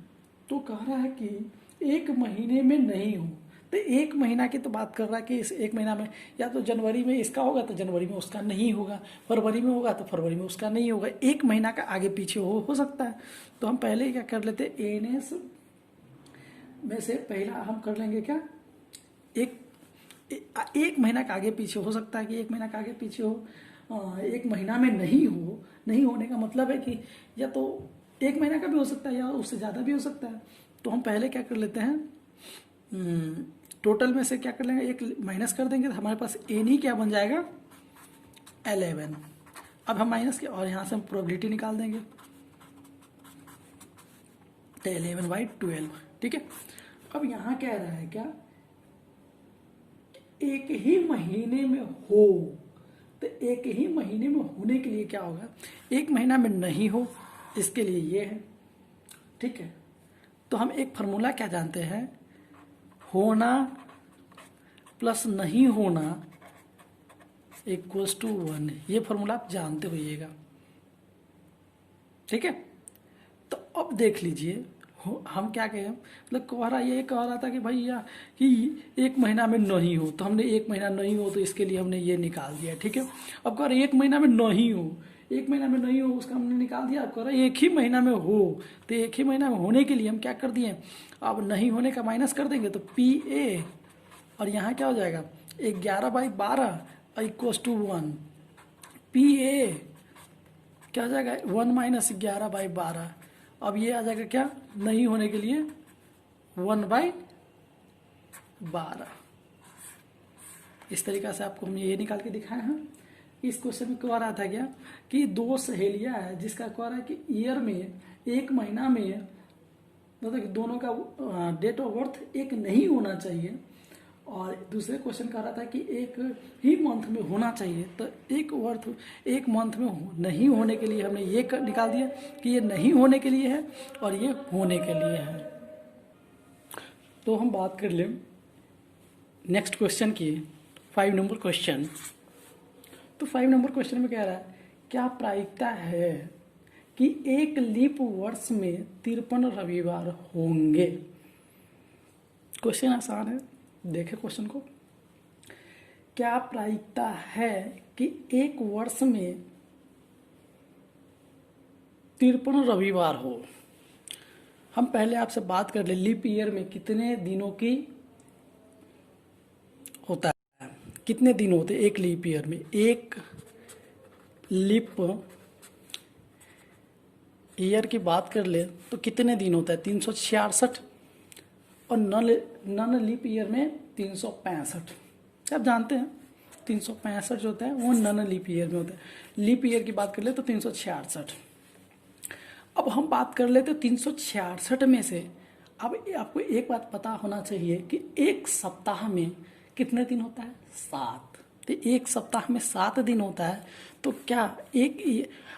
तो कह रहा है कि एक महीने में नहीं हो, तो एक महीना की तो बात कर रहा है कि इस एक महीना में या तो जनवरी में इसका होगा तो जनवरी में उसका नहीं होगा, फरवरी में होगा तो फरवरी में उसका नहीं होगा, एक महीना का आगे पीछे हो सकता है। तो हम पहले क्या कर लेते, एन एस में से पहला हम कर लेंगे क्या, एक महीना का आगे पीछे हो सकता है कि एक महीना का आगे पीछे हो, एक महीना में नहीं हो, नहीं होने का मतलब है कि या तो एक महीना का भी हो सकता है या उससे ज़्यादा भी हो सकता है। तो हम पहले क्या कर लेते हैं, टोटल में से क्या कर लेंगे, एक माइनस कर देंगे तो हमारे पास एन ही क्या बन जाएगा 11। अब हम माइनस के और यहाँ से हम प्रोबेबिलिटी निकाल देंगे, तो 11/12, ठीक है। अब यहाँ कह रहा है क्या, एक ही महीने में हो, तो एक ही महीने में होने के लिए क्या होगा, एक महीना में नहीं हो, इसके लिए ये है, ठीक है। तो हम एक फार्मूला क्या जानते हैं, होना प्लस नहीं होना इक्वल्स टू 1, ये फार्मूला आप जानते होइएगा, ठीक है। तो अब देख लीजिए हम क्या कहें, मतलब कह रहा था कि भैया कि एक महीना में नहीं हो, तो हमने एक महीना नहीं हो तो इसके लिए हमने ये निकाल दिया, ठीक है। अब कह रहा है एक महीना में नहीं हो, एक महीना में नहीं हो उसका हमने निकाल दिया। अब कह रहा है एक ही महीना में हो, तो एक ही महीना में होने के लिए हम क्या कर दिए, अब नहीं होने का माइनस कर देंगे तो PA, और यहाँ क्या हो जाएगा 11/12 इक्वल्स टू 1, PA क्या हो जाएगा 1 - 11/12। अब ये आ जाएगा क्या, नहीं होने के लिए 1/12। इस तरीक़ा से आपको हमने ये निकाल के दिखाया है। इस क्वेश्चन में कह रहा था क्या कि दो सहेलियां है, जिसका कह रहा है कि ईयर में एक महीना में मतलब कि दोनों का डेट ऑफ बर्थ एक नहीं होना चाहिए, और दूसरे क्वेश्चन कह रहा था कि एक ही मंथ में होना चाहिए। तो एक मंथ में नहीं होने के लिए हमने ये निकाल दिया कि ये नहीं होने के लिए है और ये होने के लिए है। तो हम बात कर लें नेक्स्ट क्वेश्चन की, 5 नंबर क्वेश्चन। तो 5 नंबर क्वेश्चन में कह रहा है क्या प्रायिकता है कि एक लीप वर्ष में 53 रविवार होंगे। क्वेश्चन आसान है, देखें क्वेश्चन को। क्या प्रायिकता है कि एक वर्ष में 53 रविवार हो। हम पहले आपसे बात कर ले, लीप ईयर में कितने दिनों की होता है, कितने दिन होते हैं एक लीप ईयर में। एक लीप ईयर की बात कर ले तो कितने दिन होता है 366, और नन लीप ईयर में 365। आप जानते हैं 365 जो होता है वो नन लीप ईयर में होता है। लीप ईयर की बात कर ले तो 366। अब हम बात कर लेते 366 में से। अब आपको एक बात पता होना चाहिए कि एक सप्ताह में कितने दिन होता है 7। तो एक सप्ताह में 7 दिन होता है। तो क्या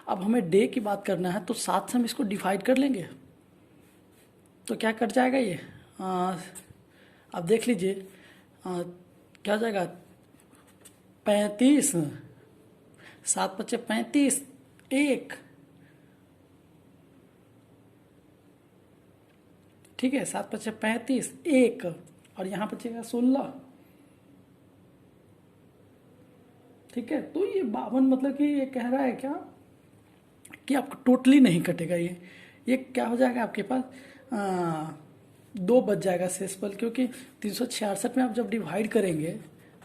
अब हमें डे की बात करना है तो 7 से हम इसको डिवाइड कर लेंगे तो क्या कट जाएगा ये। अब देख लीजिए क्या हो जाएगा 35, 7 × 5 = 35, 1 ठीक है 7 × 5 = 35, 1 और यहाँ बचेगा 16। ठीक है, तो ये 52 मतलब कि ये कह रहा है क्या कि आपको टोटली नहीं कटेगा। ये क्या हो जाएगा आपके पास 2 बच जाएगा शेषफल, क्योंकि 366 में आप जब डिवाइड करेंगे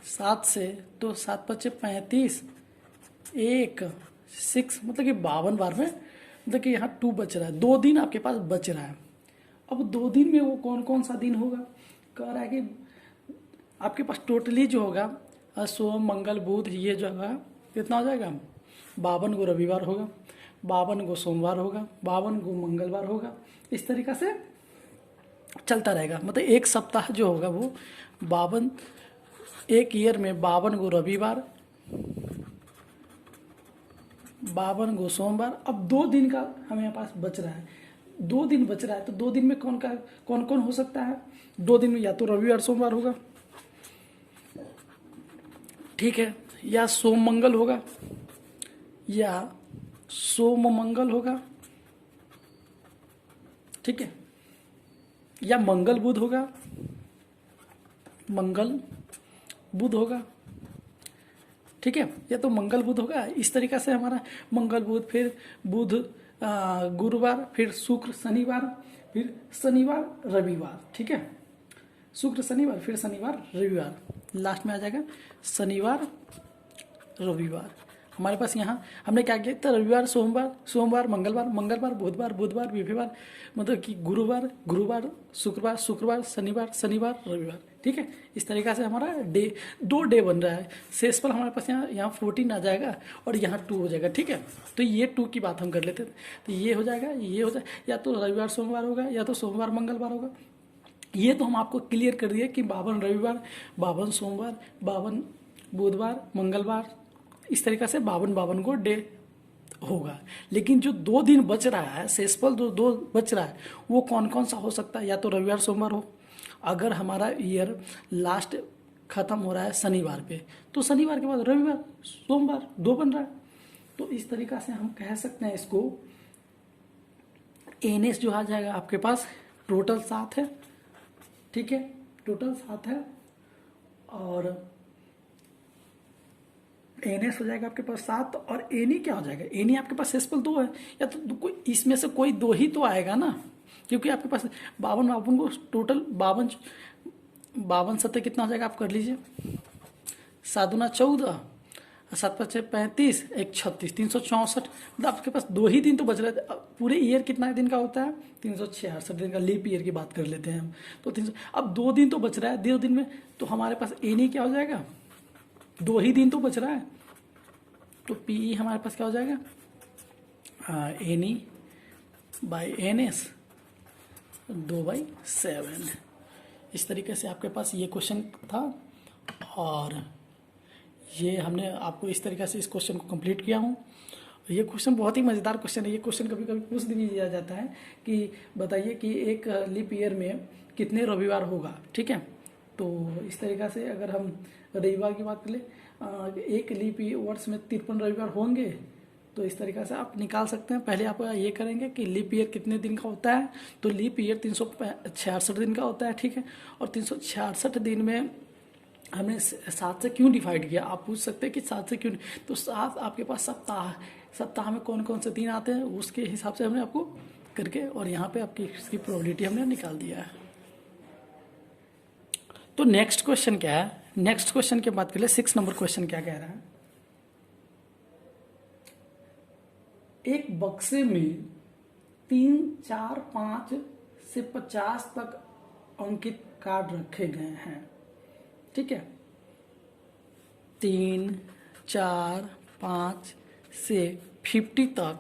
7 से तो 7 × 5 = 35, 1 6 मतलब कि 52 बार में मतलब कि यहाँ 2 बच रहा है। 2 दिन आपके पास बच रहा है। अब 2 दिन में वो कौन कौन सा दिन होगा, कह रहा है कि आपके पास टोटली जो होगा सोम मंगल बुध ये जो होगा कितना हो जाएगा 52 गो रविवार होगा, 52 गो सोमवार होगा, 52 गो मंगलवार होगा। इस तरीक़ा से चलता रहेगा। मतलब एक सप्ताह जो होगा वो 52, एक ईयर में 52 गो रविवार, 52 गो सोमवार। अब 2 दिन का हमें पास बच रहा है। 2 दिन बच रहा है, तो 2 दिन में कौन कौन हो सकता है? 2 दिन में या तो रविवार सोमवार होगा, ठीक है, या सोम मंगल होगा, या सोम मंगल होगा, ठीक है, या मंगल बुध होगा, मंगल बुध होगा, ठीक है, या तो मंगल बुध होगा। इस तरीक़ा से हमारा मंगल बुध, फिर बुध गुरुवार, फिर शुक्र शनिवार, फिर शनिवार रविवार, ठीक है, शुक्र शनिवार, फिर शनिवार रविवार, लास्ट में आ जाएगा शनिवार रविवार। हमारे पास यहाँ हमने क्या किया था? रविवार सोमवार मंगलवार बुधवार वीरवार, मतलब कि गुरुवार शुक्रवार शनिवार रविवार, ठीक है। इस तरीक़ा से हमारा 2 डे बन रहा है। शेषफल हमारे पास यहाँ 14 आ जाएगा और यहाँ 2 हो जाएगा, ठीक है। तो ये 2 की बात हम कर लेते हैं। तो ये हो जाएगा, या तो रविवार सोमवार होगा, या तो सोमवार मंगलवार होगा। ये तो हम आपको क्लियर कर दिए कि 52 रविवार, 52 सोमवार, 52 बुधवार मंगलवार, इस तरीक़ा से 52 को डे होगा। लेकिन जो 2 दिन बच रहा है, शेषफल जो 2 बच रहा है, वो कौन कौन सा हो सकता है? या तो रविवार सोमवार हो, अगर हमारा ईयर लास्ट खत्म हो रहा है शनिवार पे, तो शनिवार के बाद रविवार सोमवार 2 बन रहा है। तो इस तरीक़ा से हम कह सकते हैं इसको। एनएस जो आ जाएगा आपके पास टोटल 7 है, ठीक है, टोटल 7 है, और एनएस हो जाएगा आपके पास 7, और एनी क्या हो जाएगा? एनी आपके पास शेषफल 2 है, या तो कोई इसमें से कोई 2 ही तो आएगा ना, क्योंकि आपके पास 52 को टोटल 52 सत्ते कितना हो जाएगा? आप कर लीजिए, 7 दूना 14, 7 पचे 35, 1 36, 364। मतलब आपके पास 2 ही दिन तो बच रहे थे। पूरे ईयर कितना दिन का होता है? 366 दिन का। लीप ईयर की बात कर लेते हैं हम, तो 300। अब 2 दिन तो बच रहा है, 2 दिन में तो हमारे पास एनी क्या हो जाएगा? 2 ही दिन तो बच रहा है, तो पीई हमारे पास क्या हो जाएगा? N E by N S 2/7। इस तरीके से आपके पास ये क्वेश्चन था, और ये हमने आपको इस तरीके से इस क्वेश्चन को कंप्लीट किया हूँ। ये क्वेश्चन बहुत ही मज़ेदार क्वेश्चन है। ये क्वेश्चन कभी कभी पूछ भी दिया जाता है कि बताइए कि एक लीप ईयर में कितने रविवार होगा, ठीक है। तो इस तरीक़ा से अगर हम रविवार की बात कर ले, एक लीप वर्ष में 53 रविवार होंगे, तो इस तरीक़ा से आप निकाल सकते हैं। पहले आप ये करेंगे कि लीप ईयर कितने दिन का होता है, तो लीप ईयर 366 दिन का होता है, ठीक है। और 366 दिन में हमने 7 से क्यों डिवाइड किया? आप पूछ सकते हैं कि 7 से क्यों, तो 7 आपके पास सप्ताह में कौन कौन से दिन आते हैं, उसके हिसाब से हमने आपको करके, और यहाँ पे आपकी इसकी प्रोबेबिलिटी हमने निकाल दिया है। तो नेक्स्ट क्वेश्चन क्या है? नेक्स्ट क्वेश्चन की बात कर ले। 6 नंबर क्वेश्चन क्या कह रहा है? एक बक्से में 3, 4, 5 से 50 तक अंकित कार्ड रखे गए हैं, ठीक है। 3, 4, 5 से 50 तक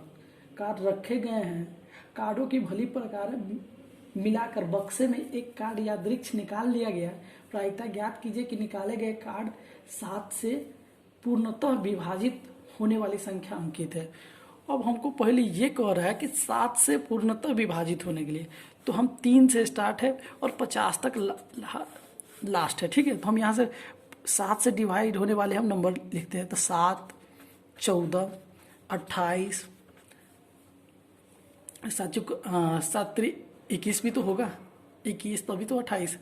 कार्ड रखे गए हैं। कार्डों की भली प्रकार मिलाकर बक्से में एक कार्ड या वृक्ष निकाल लिया गया। प्रायिकता ज्ञात कीजिए कि निकाले गए कार्ड 7 से पूर्णतः विभाजित होने वाली संख्या अंकित है। अब हमको पहले ये कह रहा है कि 7 से पूर्णतः विभाजित होने के लिए, तो हम 3 से स्टार्ट है और 50 तक लास्ट है, ठीक है। तो हम यहाँ से 7 से डिवाइड होने वाले हम नंबर लिखते हैं। तो 7, 14, 28, 7 21 भी तो होगा, 21 तभी तो 28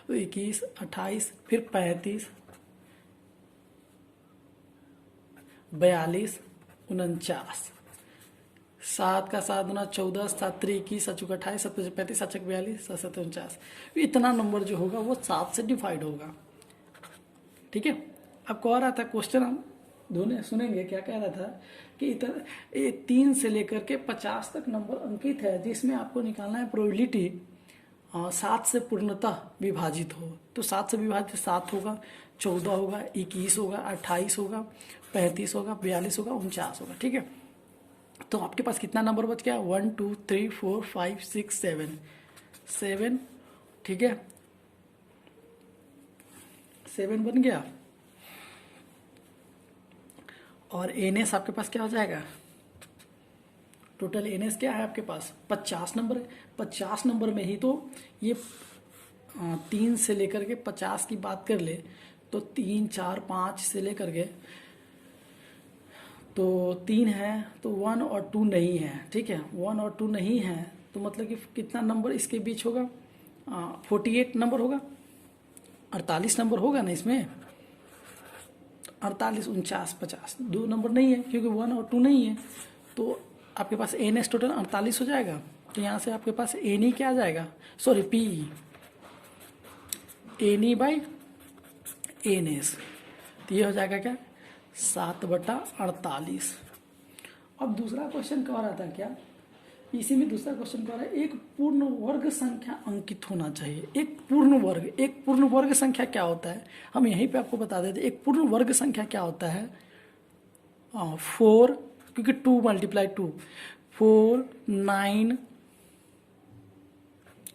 तो 21, 28, फिर 35, 42, 49। 7 का 7 गुना 14, 7 3 21, 7 चौका 28, 7 5 35, 7 6 42, 7 7 49। इतना नंबर जो होगा वो 7 से डिवाइड होगा, ठीक है। अब कह रहा था क्वेश्चन, हम दोनों सुनेंगे क्या कह रहा था कि 3 से लेकर के 50 तक नंबर अंकित है, जिसमें आपको निकालना है प्रोबेबिलिटी 7 से पूर्णतः विभाजित हो। तो 7 से विभाजित 7 होगा, 14 होगा, 21 होगा, 28 होगा, 35 होगा, 42 होगा, 49 होगा, ठीक है। तो आपके पास कितना नंबर बच गया? 1 2 3 4 5 6 7, ठीक है, 7 बन गया। और एनएस आपके पास क्या हो जाएगा? टोटल एनएस क्या है आपके पास 50 नंबर है। 50 नंबर में ही तो ये 3 से लेकर के 50 की बात कर ले तो 3 4 5 से लेकर के तो 3 है तो 1 और 2 नहीं है, ठीक है। 1 और 2 नहीं है तो मतलब कि कितना नंबर इसके बीच होगा 48 नंबर होगा, 48 नंबर होगा ना इसमें। 48 49 50 दो नंबर नहीं है क्योंकि 1 और 2 नहीं है, तो आपके पास एन एस टोटल 48 हो जाएगा। तो यहाँ से आपके पास एन ई क्या आ जाएगा, sorry P N E by N S, तो ये हो जाएगा क्या 7/48। अब दूसरा क्वेश्चन कह रहा था क्या, इसी में दूसरा क्वेश्चन कह रहा है एक पूर्ण वर्ग संख्या अंकित होना चाहिए। एक पूर्ण वर्ग संख्या क्या होता है, हम यहीं पे आपको बता देते। एक पूर्ण वर्ग संख्या क्या होता है 4, क्योंकि 2 × 2 4 9,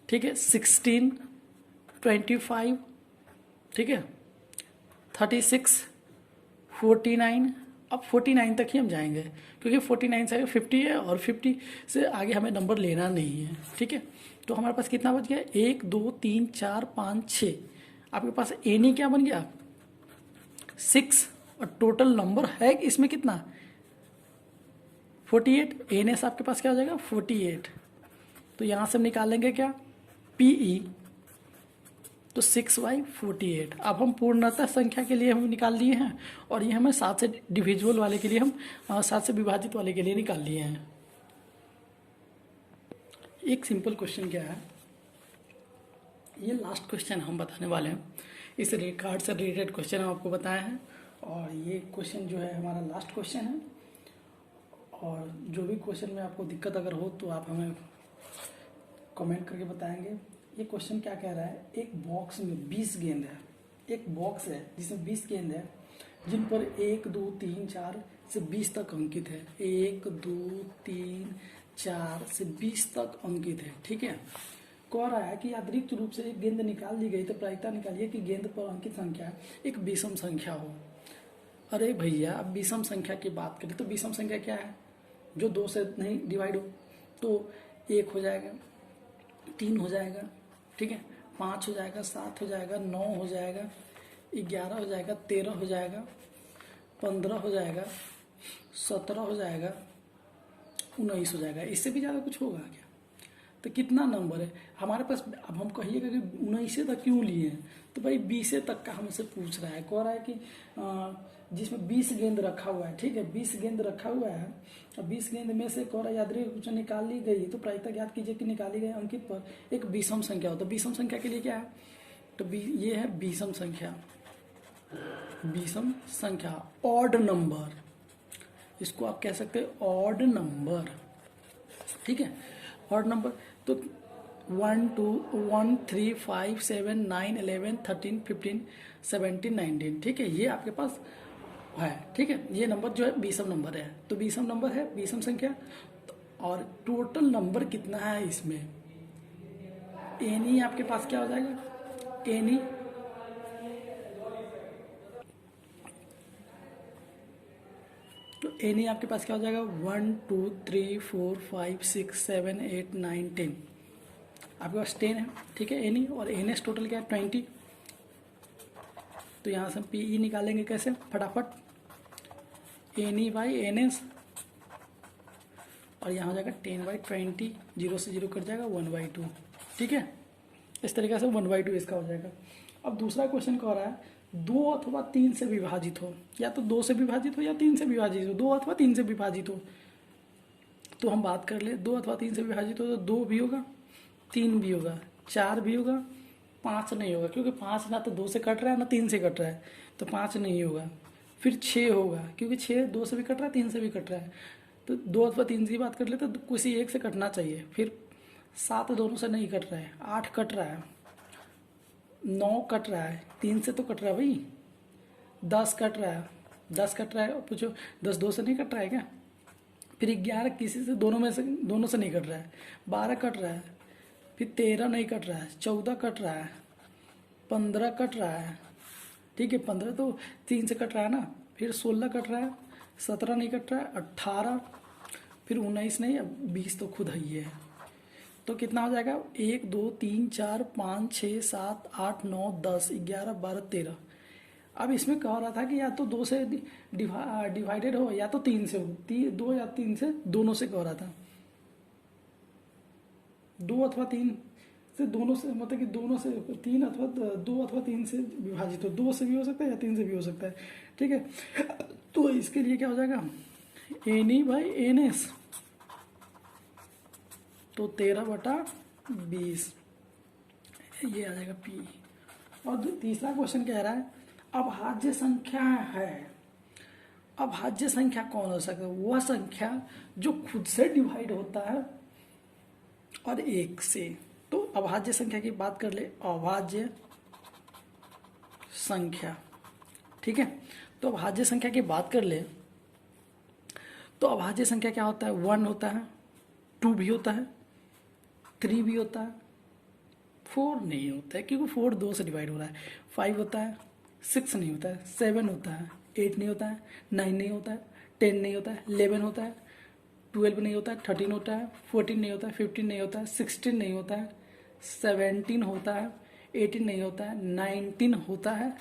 ठीक है 16 25, ठीक है 36 49। अब 49 तक ही हम जाएंगे क्योंकि 49 से आगे 50 है और 50 से आगे हमें नंबर लेना नहीं है, ठीक है। तो हमारे पास कितना बच गया 1 2 3 4 5 6। आपके पास एन ई क्या बन गया 6 और टोटल नंबर है इसमें कितना 48। एन एस आपके पास क्या हो जाएगा 48। तो यहाँ से हम निकालेंगे क्या पीई, तो 6/48। अब हम पूर्णतः संख्या के लिए हम निकाल लिए हैं और ये हमें 7 से डिविजिबल वाले के लिए हम 7 से विभाजित वाले के लिए निकाल लिए हैं। एक सिंपल क्वेश्चन क्या है, ये लास्ट क्वेश्चन हम बताने वाले हैं। इस रिकॉर्ड से रिलेटेड क्वेश्चन हम आपको बताए हैं और ये क्वेश्चन जो है हमारा लास्ट क्वेश्चन है। और जो भी क्वेश्चन में आपको दिक्कत अगर हो तो आप हमें कमेंट करके बताएंगे। ये क्वेश्चन क्या कह रहा है, एक बॉक्स में 20 गेंद है। एक बॉक्स है जिसमें 20 गेंद है जिन पर 1 2 3 4 से 20 तक अंकित है। 1 2 3 4 से 20 तक अंकित है, ठीक है। कह रहा है कि अतिरिक्त रूप से एक गेंद निकाल ली गई तो प्रायिकता निकालिए कि गेंद पर अंकित संख्या एक विषम संख्या हो। अरे भैया अब विषम संख्या की बात करें तो विषम संख्या क्या है, जो 2 से नहीं डिवाइड हो। तो 1 हो जाएगा, 3 हो जाएगा, ठीक है 5 हो जाएगा, 7 हो जाएगा, 9 हो जाएगा, 11 हो जाएगा, 13 हो जाएगा, 15 हो जाएगा, 17 हो जाएगा, 19 हो जाएगा। इससे भी ज़्यादा कुछ होगा क्या, तो कितना नंबर है हमारे पास। अब हम कहिएगा कि 19 तक क्यों लिए हैं, तो भाई 20 तक का हमसे पूछ रहा है। कह रहा है कि जिसमें 20 गेंद रखा हुआ है, ठीक है 20 गेंद रखा हुआ है और 20 गेंद में से कह रहा है यादृच्छिक रूप से निकाल ली गई तो प्रायिकता ज्ञात कीजिए कि निकाली गई अंकित पर एक विषम संख्या हो। तो विषम संख्या के लिए क्या है, तो ये है विषम संख्या। विषम संख्या ऑड नंबर, इसको आप कह सकते हैं ऑड नंबर, ठीक है ऑड नंबर। तो 1 2 1 3 5 7 9 11 13 15 17 19, ठीक है ये आपके पास है, ठीक है। ये नंबर जो है विषम नंबर है, तो विषम नंबर है विषम संख्या। और टोटल नंबर कितना है इसमें, एन ई आपके पास क्या हो जाएगा एन ई, तो एन ई आपके पास क्या हो जाएगा 1 2 3 4 5 6 7 8 9 10, आपके पास 10 है, ठीक है एन ई। और एन एस टोटल क्या है 20। तो यहाँ से हम पी ई निकालेंगे कैसे फटाफट, N E by N S और यहाँ हो जाएगा 10/20, 0 से 0 कट जाएगा 1/2, ठीक है। इस तरीके से 1/2 इसका हो जाएगा। अब दूसरा क्वेश्चन कह रहा है 2 अथवा 3 से विभाजित हो, या तो 2 से विभाजित हो या 3 से विभाजित हो, 2 अथवा 3 से विभाजित हो। तो हम बात कर ले 2 अथवा 3 से विभाजित हो तो 2 भी होगा, 3 भी होगा, 4 भी होगा, 5 नहीं होगा क्योंकि 5 ना तो 2 से कट रहा है ना 3 से कट रहा है, तो 5 नहीं होगा। फिर 6 होगा क्योंकि 6 2 से भी कट रहा है 3 से भी कट रहा है, तो 2 अथवा 3 की बात कर ले तो किसी एक से कटना चाहिए। फिर 7 दोनों से नहीं कट रहा है, 8 कट रहा है, 9 कट रहा है, 3 से तो कट रहा है भाई, 10 कट रहा है, 10 कट रहा है, पूछो 10 2 से नहीं कट रहा है क्या। फिर 11 किसी से दोनों से नहीं कट रहा है, 12 कट रहा है, फिर 13 नहीं कट रहा है, 14 कट रहा है, 15 कट रहा है, ठीक है 15 तो 3 से कट रहा है ना, फिर 16 कट रहा है, 17 नहीं कट रहा है, 18 फिर 19 नहीं, अब 20 तो खुद ही है। तो कितना हो जाएगा, 1 2 3 4 5 6 7 8 9 10 11 12 13। अब इसमें कह रहा था कि या तो 2 से डिवाइडेड हो या तो 3 से हो, 2 या 3 से, दोनों से कह रहा था। 2 अथवा 3 से, दोनों से, मतलब कि दोनों से, 3 अथवा 2 अथवा 3 से विभाजित हो, 2 से भी हो सकता है या 3 से भी हो सकता है, ठीक है। तो इसके लिए क्या हो जाएगा, NE/NS, तो 13/20 ये आ जाएगा P। और तीसरा क्वेश्चन कह रहा है अभाज्य संख्या है। अभाज्य संख्या कौन हो सकता है, वह संख्या जो खुद से डिवाइड होता है और 1 से। तो अभाज्य संख्या की बात कर ले, अभाज्य संख्या, ठीक है। तो अभाज्य संख्या की बात कर ले तो अभाज्य संख्या क्या होता है, 1 होता है, 2 भी होता है, 3 भी होता है, 4 नहीं होता है क्योंकि 4 2 से डिवाइड हो रहा है, 5 होता है, 6 नहीं होता है, 7 होता है, 8 नहीं होता है, 9 नहीं होता है, 10 नहीं होता है, 11 होता है, 12 नहीं होता है, 13 होता है, 14 नहीं होता है, 15 नहीं होता है, 16 नहीं होता है, 17 होता है, 18 नहीं होता है, 19 होता है,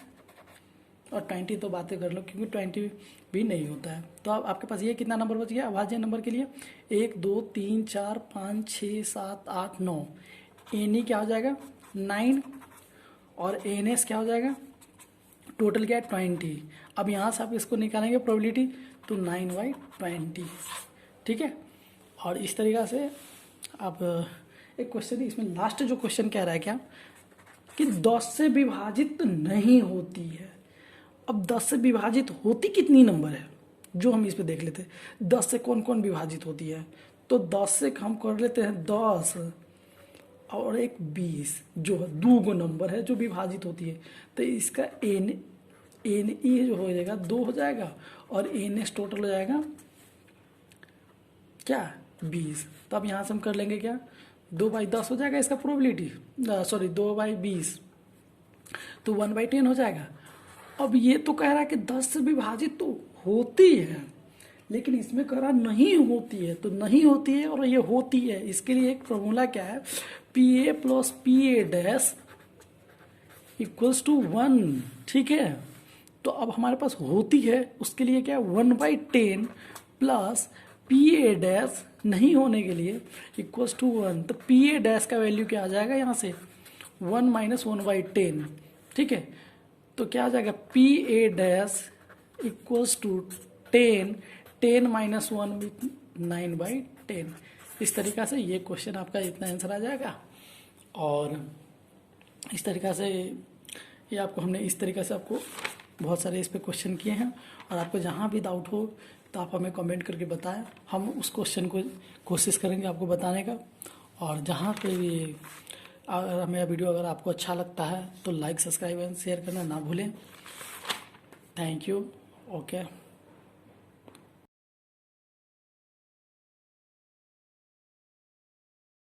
और 20 तो बातें कर लो क्योंकि 20 भी नहीं होता है। तो अब आपके पास ये कितना नंबर बच गया अभाज्य नंबर के लिए, 1 2 3 4 5 6 7 8 9। NE क्या हो जाएगा 9 और NS क्या हो जाएगा, टोटल क्या है 20। अब यहाँ से आप इसको निकालेंगे प्रोबेबिलिटी, तो 9/20, ठीक है। और इस तरीक़ा से आप एक क्वेश्चन, इसमें लास्ट जो क्वेश्चन कह रहा है क्या कि 10 से विभाजित नहीं होती है। अब 10 से विभाजित होती कितनी नंबर है जो हम इस पे देख लेते हैं, 10 से कौन कौन विभाजित होती है। तो 10 से हम कर लेते हैं 10 और एक 20, जो 2 नंबर है जो विभाजित होती है। तो इसका NE जो हो जाएगा 2 हो जाएगा और NS टोटल हो जाएगा क्या 20। तो अब यहाँ से हम कर लेंगे क्या, 2/10 हो जाएगा इसका प्रोबेबिलिटी, सॉरी 2/20, तो 1/10 हो जाएगा। अब ये तो कह रहा है कि 10 से विभाजित तो होती है, लेकिन इसमें कह रहा नहीं होती है। तो नहीं होती है और ये होती है, इसके लिए एक फॉर्मूला क्या है, PA + PA' = 1, ठीक है। तो अब हमारे पास होती है, उसके लिए क्या 1/10 प्लस PA' नहीं होने के लिए = 1। तो PA' का वैल्यू क्या आ जाएगा यहाँ से 1 - 1/10, ठीक है। तो क्या आ जाएगा PA' = 10, 10 - 1 9/10। इस तरीक़ा से ये क्वेश्चन आपका इतना आंसर आ जाएगा। और इस तरीक़ा से ये आपको हमने इस तरीक़े से आपको बहुत सारे इस पे क्वेश्चन किए हैं। और आपको जहाँ भी डाउट हो तो आप हमें कमेंट करके बताएं, हम उस क्वेश्चन को कोशिश करेंगे आपको बताने का। और जहाँ पे भी अगर मेरा वीडियो अगर आपको अच्छा लगता है तो लाइक, सब्सक्राइब एंड शेयर करना ना भूलें। Thank you. ओके।